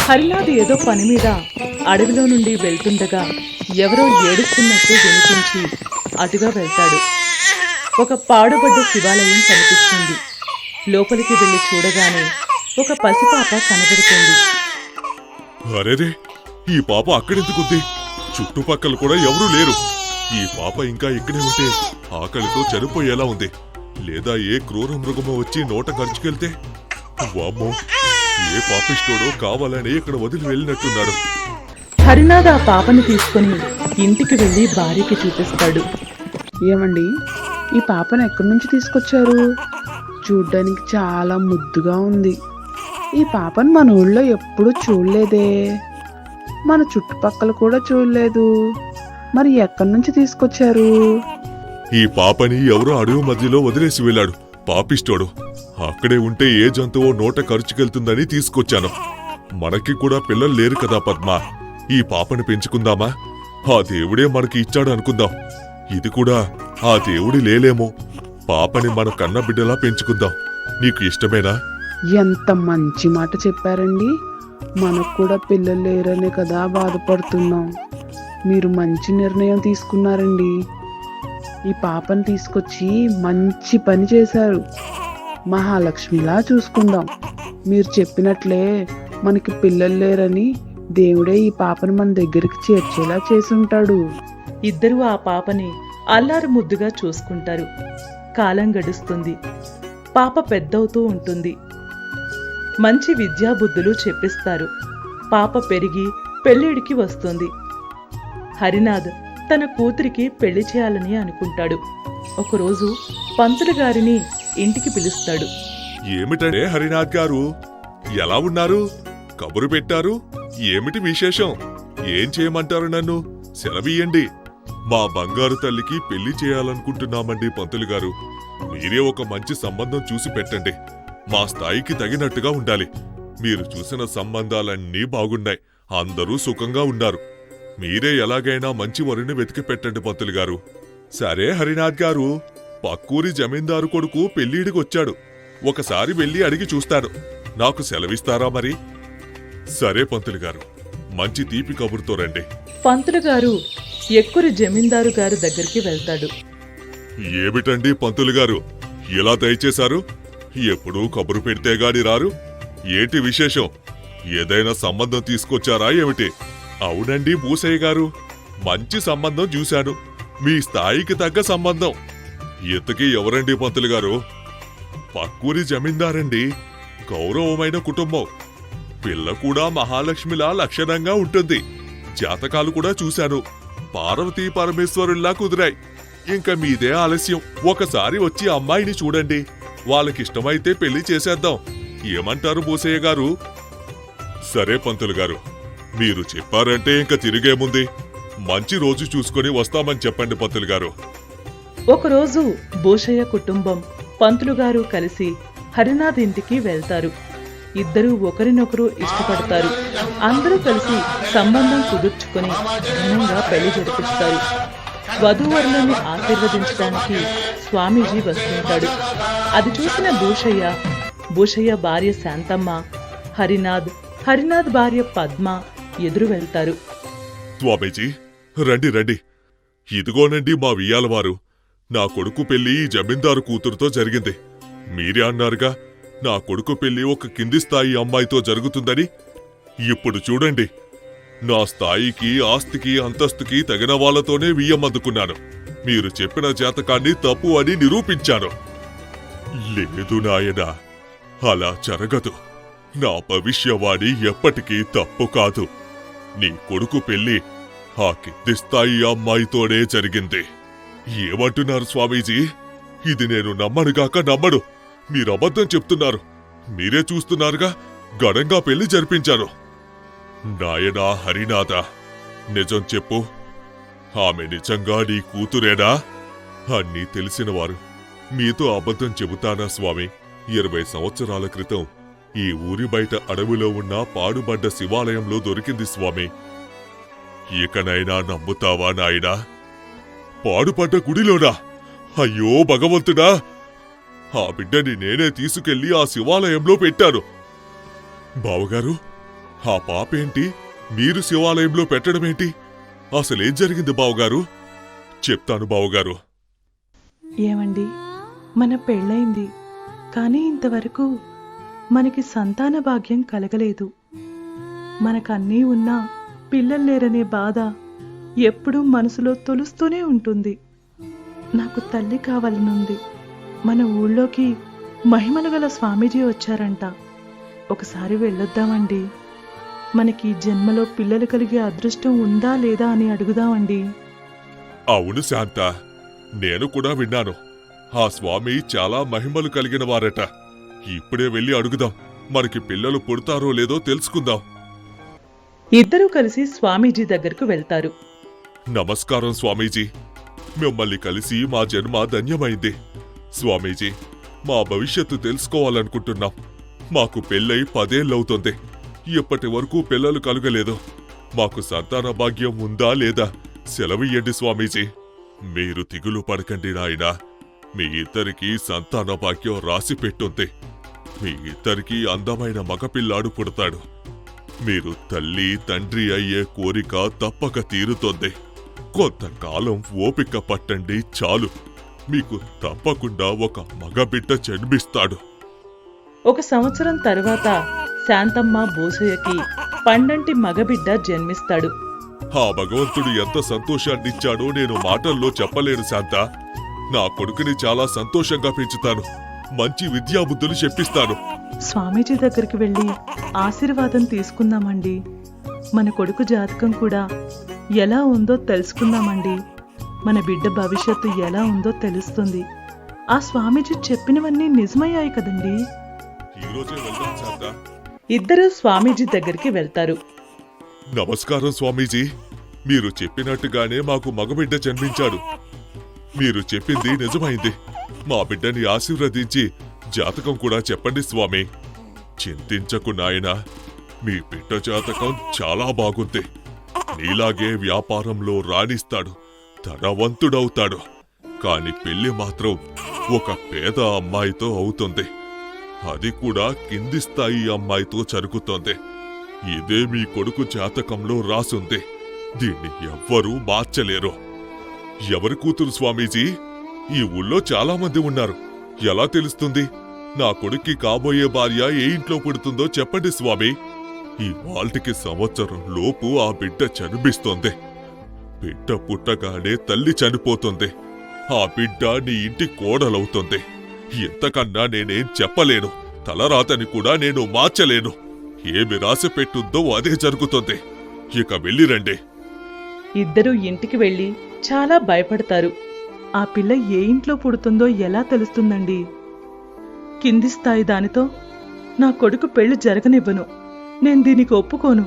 హరినాథ్ ఏదో పని మీద అడవిలో నుండి వెళ్తుండగా ఎవరో ఏడుస్తున్నట్టు వినిపించి అటుగా వెళ్తాడు. ఒక పాడుబడ్డ శివాలయం కనిపిస్తుంది. లోపలికి వెళ్లి చూడగానే ఒక పసిపాప కనబడుతుంది. అరేరే, ఈ పాప అక్కడెందుకుంది? చుట్టుపక్కల కూడా ఎవరూ లేరు. ఈ పాప ఇంకా ఇక్కడే ఉంటే ఆకలితో చనిపోయేలా ఉంది. లేదా ఏ క్రూర మృగమో వచ్చి నోట ఖర్చుకెళ్తే? వామ్మో, ఏ పాపిష్టోడో కావాలని ఇక్కడ వదిలి వెళ్ళినట్టున్నాడు. హరినాథ్ ఆ పాపని తీసుకుని ఇంటికి వెళ్లి భార్యకి చూపిస్తాడు. ఏమండి, ఈ పాపను ఎక్కడి నుంచి తీసుకొచ్చారు? చూడ్డానికి చాలా ముద్దుగా ఉంది. ఈ పాపను మన ఊళ్ళో ఎప్పుడూ చూడలేదే, మన చుట్టుపక్కల కూడా చూడలేదు. మరి ఎక్కడి నుంచి తీసుకొచ్చారు? ఈ పాపని ఎవరో అడవి మధ్యలో వదిలేసి వెళ్ళాడు పాపిష్టోడు. అక్కడే ఉంటే ఏ జంతువో నోట ఖర్చుకెళ్తుందని తీసుకొచ్చాను. మనకి కూడా పిల్లలు లేరు కదా పద్మ. ఈ పాపని పెంచుకుందామా? ఆ దేవుడే మనకి ఇచ్చాడు అనుకుందాం. ఇది కూడా ఆ దేవుడి లేలేమో. పాపని మన కన్న బిడ్డలా పెంచుకుందాం. నీకు ఇష్టమేనా? ఎంత మంచి మాట చెప్పారండి. మనకు కూడా పిల్లలు లేరనే కదా బాధపడుతున్నాం. మీరు మంచి నిర్ణయం తీసుకున్నారండి. ఈ పాపను తీసుకొచ్చి మంచి పని చేశారు. మహాలక్ష్మిలా చూసుకుందాం. మీరు చెప్పినట్లే మనకి పిల్లలు లేరని దేవుడే ఈ పాపను మన దగ్గరికి చేర్చేలా చేసి ఉంటాడు. ఇద్దరూ ఆ పాపని అల్లారు ముద్దుగా చూసుకుంటారు. కాలం గడుస్తుంది. పాప పెద్దవుతూ ఉంటుంది. మంచి విద్యాబుద్ధులు చెప్పిస్తారు. పాప పెరిగి పెళ్ళిడికి వస్తుంది. హరినాథ్ తన కూతురికి పెళ్లి చేయాలని అనుకుంటాడు. ఒకరోజు పంతులు గారిని ఇంటికి పిలుస్తాడు. ఏమిటంటే హరినాథ్ గారు, ఎలా ఉన్నారు? కబురు పెట్టారు. ఏమిటి విశేషం? ఏం చేయమంటారు? నన్ను సెలవీయండి. మా బంగారు తల్లికి పెళ్లి చేయాలనుకుంటున్నామండి పంతులు గారు. మీరే ఒక మంచి సంబంధం చూసి పెట్టండి. మా స్థాయికి తగినట్టుగా ఉండాలి. మీరు చూసిన సంబంధాలన్నీ బాగున్నాయి. అందరూ సుఖంగా ఉన్నారు. మీరే ఎలాగైనా మంచి వరిని వెతికి పెట్టండి పంతులు గారు. సరే హరినాథ్ గారు, పక్కూరి జమీందారు కొడుకు పెళ్ళిడికొచ్చాడు. ఒకసారి వెళ్ళి అడిగి చూస్తాను. నాకు సెలవిస్తారా మరి? సరే పంతులు గారు, మంచి తీపి కబురుతో రండి. పంతులు గారు ఎక్కూరి జమీందారు గారి దగ్గరికి వెళ్తాడు. ఏమిటండి పంతులు గారు, ఇలా దయచేశారు? ఎప్పుడూ కబురు పెడితే గాని రారు. ఏంటి విశేషం? ఏదైనా సంబంధం తీసుకొచ్చారా ఏమిటి? అవునండి భూసయ్య గారు, మంచి సంబంధం చూశాను. మీ స్థాయికి తగ్గ సంబంధం. ఇంతకీ ఎవరండి పంతులు గారు? పక్కూరి జమీందారండి. గౌరవమైన కుటుంబం. పిల్ల కూడా మహాలక్ష్మిలా లక్షణంగా ఉంటుంది. జాతకాలు కూడా చూశాను. పార్వతీ పరమేశ్వరుల్లా కుదిరాయి. ఇంకా మీదే ఆలస్యం. ఒకసారి వచ్చి అమ్మాయిని చూడండి. వాళ్ళకిష్టమైతే పెళ్లి చేసేద్దాం. ఏమంటారు భూసయ్య గారు? సరే పంతులు గారు, మీరు చెప్పారంటే ఇంక తిరిగేముంది. మంచి రోజు చూసుకొని వస్తామని చెప్పండి పంతులు గారు. ఒకరోజు భూషయ్య కుటుంబం పంతులు గారు కలిసి హరినాథ్ ఇంటికి వెళ్తారు. ఇద్దరూ ఒకరినొకరు ఇష్టపడతారు. అందరూ కలిసి సంబంధం కుదుర్చుకొని ఘనంగా పెళ్లి జరిపిస్తారు. వధూవరులను ఆశీర్వదించడానికి స్వామీజీ వస్తుంటాడు. అది చూసిన భూషయ్య భార్య శాంతమ్మ, హరినాథ్ భార్య పద్మ ఎదురు వెళ్తారు. స్వామీజీ, రండి రండి. ఇదిగోనండి మా వియ్యాలవారు. నా కొడుకు పెళ్లి ఈ జమీందారు కూతురుతో జరిగింది. మీరే అన్నారుగా నా కొడుకు పెళ్లి ఒక కింది స్థాయి అమ్మాయితో జరుగుతుందని. ఇప్పుడు చూడండి, నా స్థాయికి, ఆస్తికి, అంతస్తుకి తగిన వాళ్లతోనే వియ్యమందుకున్నాను. మీరు చెప్పిన జాతకాన్ని తప్పు అని నిరూపించాను. లేదు నాయనా, అలా జరగదు. నా భవిష్యవాణి ఎప్పటికీ తప్పు కాదు. నీ కొడుకు పెళ్లి ఆ కింది స్థాయి అమ్మాయితోనే జరిగింది. ఏమంటున్నారు స్వామీజీ? ఇది నేను నమ్మనుగాక నమ్మడు. మీరు అబద్ధం చెప్తున్నారు. మీరే చూస్తున్నారుగా, ఘనంగా పెళ్లి జరిపించారు. నాయనా హరినాథ, నిజం చెప్పు. ఆమె నిజంగా నీ కూతురేనా? అన్నీ తెలిసినవారు మీతో అబద్ధం చెబుతానా స్వామి? 20 సంవత్సరాల క్రితం ఈ ఊరి బయట అడవిలో ఉన్న పాడుబడ్డ శివాలయంలో దొరికింది స్వామి. ఇకనైనా నమ్ముతావా నాయనా? పాడుపడ్డ గుడిలోనా? అయ్యో భగవంతుడా! ఆ బిడ్డని నేనే తీసుకెళ్లి ఆ శివాలయంలో పెట్టాను. బావగారు, ఆ పాపేంటి మీరు శివాలయంలో పెట్టడమేంటి? అసలేం జరిగింది బావుగారు? చెప్తాను బావుగారు. ఏమండి, మన పెళ్ళయింది, కానీ ఇంతవరకు మనకి సంతాన భాగ్యం కలగలేదు. మనకన్నీ ఉన్నా పిల్లలు లేరనే బాధ ఎప్పుడూ మనసులో తొలుస్తూనే ఉంటుంది. నాకు తల్లి కావాలనుంది. మన ఊళ్ళోకి మహిమలు గల స్వామీజీ వచ్చారంట. ఒకసారి వెళ్ళొద్దామండి. మనకి ఈ జన్మలో పిల్లలు కలిగే అదృష్టం ఉందా లేదా అని అడుగుదామండి. అవును శాంత, నేను కూడా విన్నాను. ఆ స్వామి చాలా మహిమలు కలిగిన వారట. ఇప్పుడే వెళ్ళి అడుగుదాం. మనకి పిల్లలు పుడతారో లేదో తెలుసుకుందాం. ఇద్దరూ కలిసి స్వామీజీ దగ్గరకు వెళ్తారు. నమస్కారం స్వామీజీ. మిమ్మల్ని కలిసి మా జన్మ ధన్యమైంది. స్వామీజీ, మా భవిష్యత్తు తెలుసుకోవాలనుకుంటున్నాం. మాకు పెళ్ళై 10 ఏళ్లవుతుంది. ఇప్పటి వరకు పిల్లలు కలుగలేదు. మాకు సంతాన భాగ్యం ఉందా లేదా సెలవియ్యండి స్వామీజీ. మీరు దిగులు పడకండి నాయనా. మీ ఇద్దరికీ సంతాన భాగ్యం రాసి పెట్టుంది. మీ ఇద్దరికీ అందమైన మగపిల్లాడు పుడతాడు. మీరు తల్లి తండ్రి అయ్యే కోరిక తప్పక తీరుతోంది. కొంతకాలం ఓపిక పట్టండి చాలు. మీకు తప్పకుండా ఒక మగబిడ్డ జన్మిస్తాడు. 1 సంవత్సరం తరువాత శాంతమ్మ బోసయ్యకి పండంటి మగబిడ్డ జన్మిస్తాడు. ఆ భగవంతుడు ఎంత సంతోషాన్నిచ్చాడో నేను మాటల్లో చెప్పలేను శాంత. నా కొడుకుని చాలా సంతోషంగా పెంచుతాను. మంచి విద్యాబుద్ధులు చెప్పిస్తాను. స్వామీజీ దగ్గరికి వెళ్ళి ఆశీర్వాదం తీసుకుందామండి. మన కొడుకు జాతకం కూడా ఎలా ఉందో తెలుసుకుందామండి. మన బిడ్డ భవిష్యత్తు ఎలా ఉందో తెలుస్తుంది. ఆ స్వామీజీ చెప్పినవన్నీ నిజమయ్యాయి కదండి. ఈరోజే వెళ్దాం శాంత. ఇద్దరూ స్వామీజీ దగ్గరికి వెళ్తారు. నమస్కారం స్వామీజీ. మీరు చెప్పినట్టుగానే మాకు మగబిడ్డ జన్మించాడు. మీరు చెప్పింది నిజమైంది. మా బిడ్డని ఆశీర్వదించి జాతకం కూడా చెప్పండి స్వామి. చింతించకు నాయనా. మీ బిడ్డ జాతకం చాలా బాగుంది. నీలాగే వ్యాపారంలో రాణిస్తాడు, ధనవంతుడవుతాడు. కాని పెళ్లి మాత్రం ఒక పేద అమ్మాయితో అవుతుంది. అది కూడా కింది స్థాయి అమ్మాయితో జరుగుతోంది. ఇదే మీ కొడుకు జాతకంలో రాసుంది. దీన్ని ఎవ్వరూ మార్చలేరు. ఎవరి కూతురు స్వామీజీ? ఈ ఊళ్ళో చాలా మంది ఉన్నారు. ఎలా తెలుస్తుంది? నా కొడుక్కి కాబోయే భార్య ఏ ఇంట్లో పుడుతుందో చెప్పండి స్వామి. ఈ వాల్టికి సంవత్సరం లోపు ఆ బిడ్డ జన్మిస్తోంది. బిడ్డ పుట్టగానే తల్లి చనిపోతుంది. ఆ బిడ్డ నీ ఇంటి కోడలవుతుంది. ఎంతకన్నా నేనేం చెప్పలేను. తలరాతని కూడా నేను మార్చలేను. ఏమి రాసి పెట్టుందో అదే జరుగుతుంది. ఇక వెళ్ళిరండి. ఇద్దరూ ఇంటికి వెళ్ళి చాలా భయపడతారు. ఆ పిల్ల ఏ ఇంట్లో పుడుతుందో ఎలా తెలుస్తుందండి? కింది స్థాయి దానితో నా కొడుకు పెళ్లి జరగనివ్వను. నేను దీనికి ఒప్పుకోను.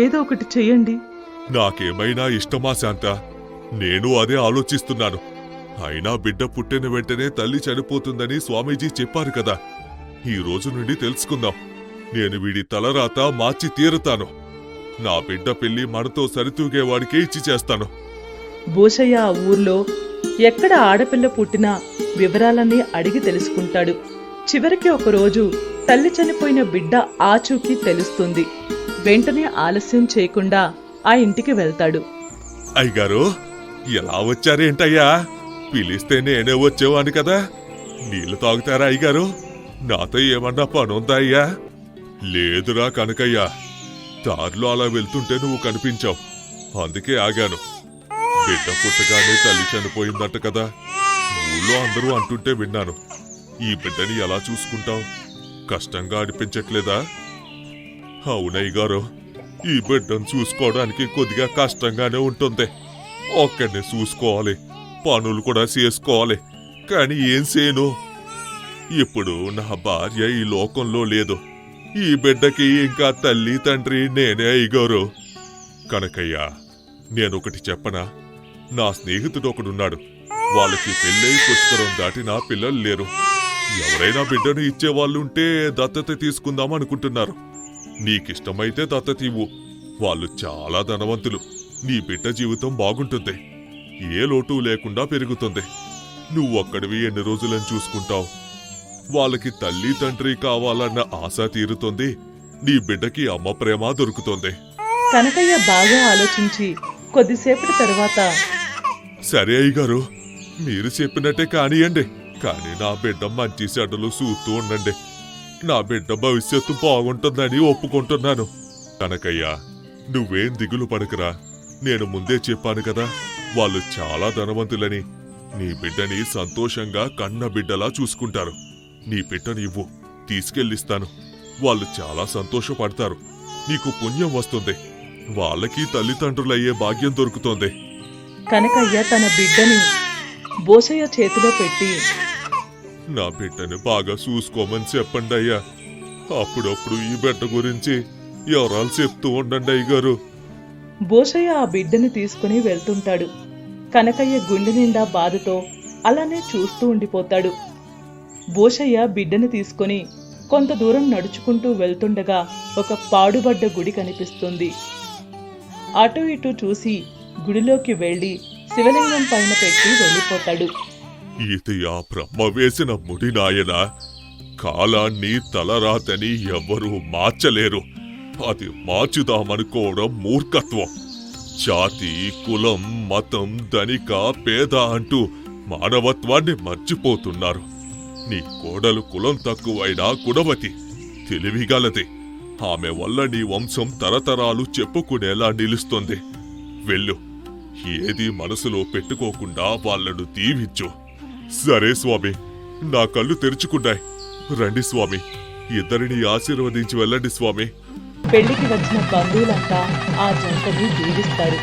ఏదో ఒకటి చెయ్యండి. నాకేమైనా ఇష్టమా శాంత? నేను అదే ఆలోచిస్తున్నాను. అయినా బిడ్డ పుట్టిన వెంటనే తల్లి చనిపోతుందని స్వామీజీ చెప్పారు కదా. ఈ రోజు నుండి తెలుసుకుందాం. నేను వీడి తలరాత మార్చి తీరుతాను. నా బిడ్డ పెళ్లి మనతో సరితూగేవాడికే ఇచ్చి చేస్తాను. బోసయ్య ఆ ఊర్లో ఎక్కడ ఆడపిల్ల పుట్టినా వివరాలన్నీ అడిగి తెలుసుకుంటాడు. చివరికి ఒకరోజు తల్లి చనిపోయిన బిడ్డ ఆచూకీ తెలుస్తుంది. వెంటనే ఆలస్యం చేయకుండా ఆ ఇంటికి వెళ్తాడు. అయ్యగారు, ఎలా వచ్చారేంటయ్యా? పిలిస్తే నేనే వచ్చేవాని కదా. నీళ్లు తాగుతారా అయ్యగారు? నాతో ఏమన్నా పనుందా అయ్యా? లేదురా కనకయ్యా. దారిలో అలా వెళ్తుంటే నువ్వు కనిపించావు, అందుకే ఆగాను. బిడ్డ పుట్టగానే తల్లి చనిపోయిందంట కదా. ఊళ్ళో అందరూ అంటుంటే విన్నాను. ఈ బిడ్డని ఎలా చూసుకుంటావు? కష్టంగా అనిపించట్లేదా? అవునయ్య గారు, ఈ బిడ్డను చూసుకోవడానికి కొద్దిగా కష్టంగానే ఉంటుంది. ఒక్కడిని చూసుకోవాలి, పనులు కూడా చేసుకోవాలి. కాని ఏం చేయను? ఇప్పుడు నా భార్య ఈ లోకంలో లేదు. ఈ బిడ్డకి ఇంకా తల్లి తండ్రి నేనే అయ్యగారు. కనకయ్యా, నేనొకటి చెప్పనా? నా స్నేహితుడు ఒకడున్నాడు. వాళ్ళకి పెళ్ళై పుష్కరం దాటినా పిల్లలు లేరు. ఎవరైనా బిడ్డను ఇచ్చేవాళ్ళుంటే దత్తత తీసుకుందాం అనుకుంటున్నారు. నీకిష్టమైతే దత్తత ఇవ్వు. వాళ్ళు చాలా ధనవంతులు. నీ బిడ్డ జీవితం బాగుంటుంది. ఏ లోటు లేకుండా పెరుగుతుంది. నువ్వొక్కడివి ఎన్ని రోజులని చూసుకుంటావు? వాళ్ళకి తల్లి తండ్రి కావాలన్న ఆశ తీరుతుంది. నీ బిడ్డకి అమ్మ ప్రేమ దొరుకుతోంది. కనకయ్య బాగా ఆలోచించి కొద్దిసేపటి తరువాత, సరే అయ్యగారు, మీరు చెప్పినట్టే కానియండి. కానీ నా బిడ్డ మంచి చెడ్డలు చూస్తూ ఉండండి. నా బిడ్డ భవిష్యత్తు బాగుంటుందని ఒప్పుకుంటున్నాను. కనకయ్య, నువ్వేం దిగులు పడకురా. నేను ముందే చెప్పాను కదా, వాళ్ళు చాలా ధనవంతులని. నీ బిడ్డని సంతోషంగా కన్న బిడ్డలా చూసుకుంటారు. నీ బిడ్డని ఇవ్వు, తీసుకెళ్ళిస్తాను. వాళ్ళు చాలా సంతోషపడతారు. నీకు పుణ్యం వస్తుంది. వాళ్ళకి తల్లిదండ్రులయ్యే భాగ్యం దొరుకుతోంది. కనకయ్య తన బిడ్డని బోసయ్య చేతిలో పెట్టి, నా బిడ్డని బాగా చూసుకోమని చెప్పండి అయ్యా. అప్పుడప్పుడు ఈ బిడ్డ గురించి ఎవరాలు చెప్తూ ఉండండి అయ్యగారు. బోసయ్య ఆ బిడ్డని తీసుకుని వెళ్తుంటాడు. కనకయ్య గుండె నిండా బాధతో అలానే చూస్తూ ఉండిపోతాడు. బోసయ్య బిడ్డని తీసుకుని కొంత దూరం నడుచుకుంటూ వెళ్తుండగా ఒక పాడుబడ్డ గుడి కనిపిస్తుంది. అటు ఇటు చూసి గుడిలోకి వెళ్లి శివలింగం పైన పెట్టి వెళ్ళిపోతాడు. ఇది ఆ బ్రహ్మ వేసిన ముడి నాయనా. కాలాన్ని తలరాతని ఎవ్వరూ మార్చలేరు. అది మార్చుదామనుకోవడం మూర్ఖత్వం. జాతి, కులం, మతం, ధనిక, పేద అంటూ మానవత్వాన్ని మర్చిపోతున్నారు. నీ కోడలు కులం తక్కువైనా గుణవతి, తెలివిగలది. ఆమె వల్ల నీ వంశం తరతరాలు చెప్పుకునేలా నిలుస్తుంది. వెళ్ళు, ఏది మనసులో పెట్టుకోకుండా వాళ్లను దీవించు. సరే స్వామి, నా కళ్ళు తెరుచుకున్నాయి. రండి స్వామి, ఇద్దరిని ఆశీర్వదించి వెళ్ళండి స్వామి. పెళ్లికి వచ్చిన బంధువులంతా ఆ జంటని దీవిస్తారు.